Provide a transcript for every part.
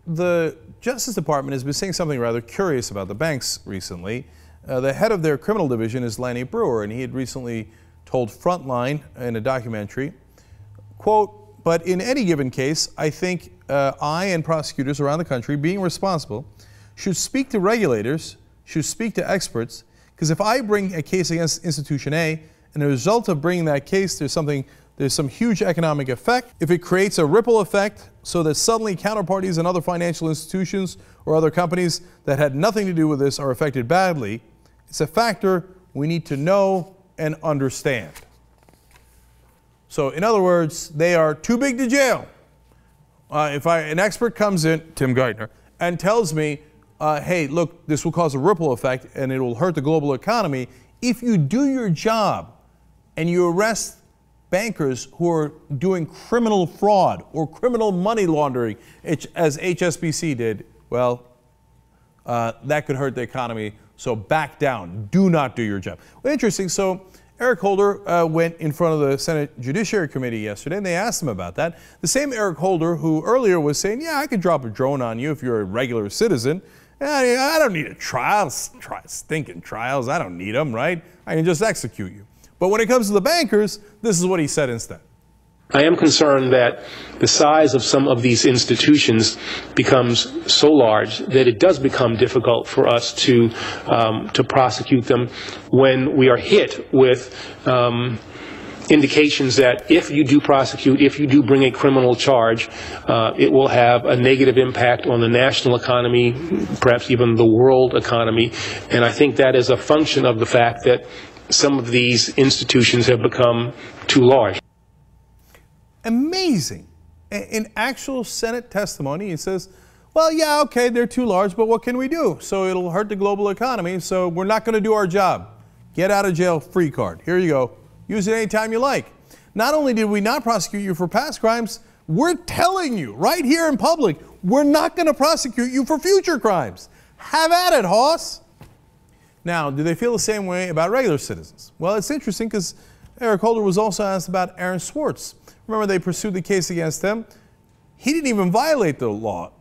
the Justice Department has been saying something rather curious about the banks recently. The head of their criminal division is Lanny Brewer, and he had recently told Frontline in a documentary, quote, "But in any given case, I think I and prosecutors around the country, being responsible, should speak to regulators, should speak to experts, because if I bring a case against institution A, and the result of bringing that case, there's some huge economic effect. If it creates a ripple effect so that suddenly counterparties and other financial institutions or other companies that had nothing to do with this are affected badly, it's a factor we need to know and understand." So in other words, they are too big to jail. If an expert comes in, Tim Geithner, and tells me, hey, look, this will cause a ripple effect and it will hurt the global economy, if you do your job and you arrest bankers who are doing criminal fraud or criminal money laundering, as HSBC did, well, that could hurt the economy. So back down. Do not do your job. Well, interesting. So Eric Holder went in front of the Senate Judiciary Committee yesterday, and they asked him about that. The same Eric Holder who earlier was saying, yeah, I could drop a drone on you if you're a regular citizen. I don't need a trial, stinking trials. I don't need them, right? I can just execute you. But when it comes to the bankers, this is what he said instead. I am concerned that the size of some of these institutions becomes so large that it does become difficult for us to prosecute them when we are hit with indications that if you do prosecute, if you do bring a criminal charge, it will have a negative impact on the national economy, perhaps even the world economy. And I think that is a function of the fact that some of these institutions have become too large. Amazing. In actual Senate testimony, he says, well, yeah, okay, they're too large, but what can we do? So it'll hurt the global economy, so we're not going to do our job. Get out of jail free card. Here you go. Use it anytime you like. Not only did we not prosecute you for past crimes, we're telling you right here in public, we're not going to prosecute you for future crimes. Have at it, hoss. Now, do they feel the same way about regular citizens? Well, it's interesting because Eric Holder was also asked about Aaron Swartz. Remember, they pursued the case against him. He didn't even violate the law.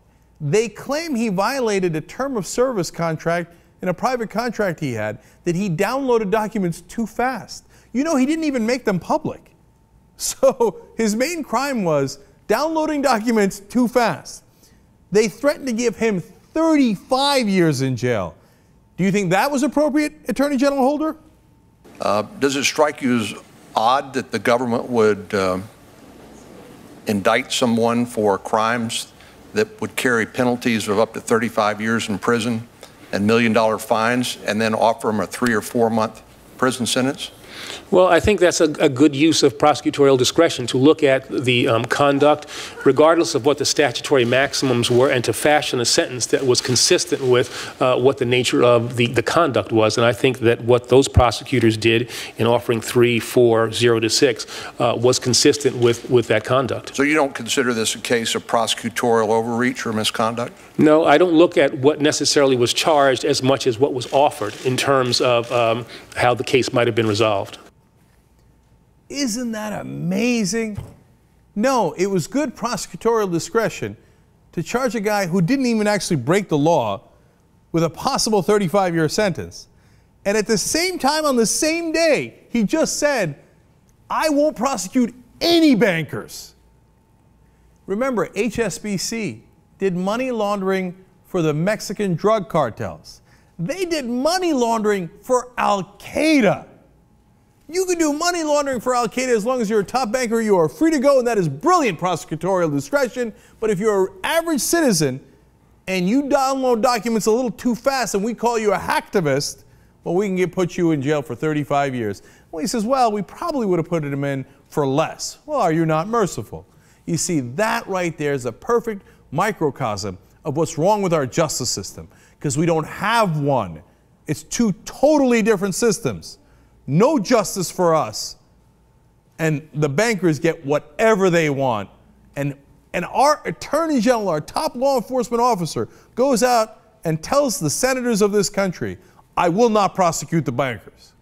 They claim he violated a term of service contract in a private contract he had, that he downloaded documents too fast. You know, he didn't even make them public. So his main crime was downloading documents too fast. They threatened to give him 35 years in jail. Do you think that was appropriate, Attorney General Holder? Does it strike you as odd that the government would indict someone for crimes that would carry penalties of up to 35 years in prison and $1 million fines and then offer them a 3 or 4 month prison sentence? Well, I think that's a good use of prosecutorial discretion to look at the conduct, regardless of what the statutory maximums were, and to fashion a sentence that was consistent with what the nature of the conduct was. And I think that what those prosecutors did in offering 3, 4, 0 to 6 was consistent with that conduct. So you don't consider this a case of prosecutorial overreach or misconduct? No, I don't look at what necessarily was charged as much as what was offered in terms of how the case might have been resolved. Isn't that amazing? No, it was good prosecutorial discretion to charge a guy who didn't even actually break the law with a possible 35-year sentence. And at the same time, on the same day, he just said, I won't prosecute any bankers. Remember, HSBC did money laundering for the Mexican drug cartels. They did money laundering for Al-Qaeda. You can do money laundering for Al-Qaeda as long as you're a top banker. You are free to go, and that is brilliant prosecutorial discretion. But if you're an average citizen and you download documents a little too fast and we call you a hacktivist, well, we can put you in jail for 35 years. Well, he says, well, we probably would have put him in for less. Well, are you not merciful? You see, that right there is a perfect microcosm of what's wrong with our justice system, because we don't have one. It's two totally different systems. No justice for us, and the bankers get whatever they want. And our Attorney General, our top law enforcement officer, goes out and tells the senators of this country, I will not prosecute the bankers.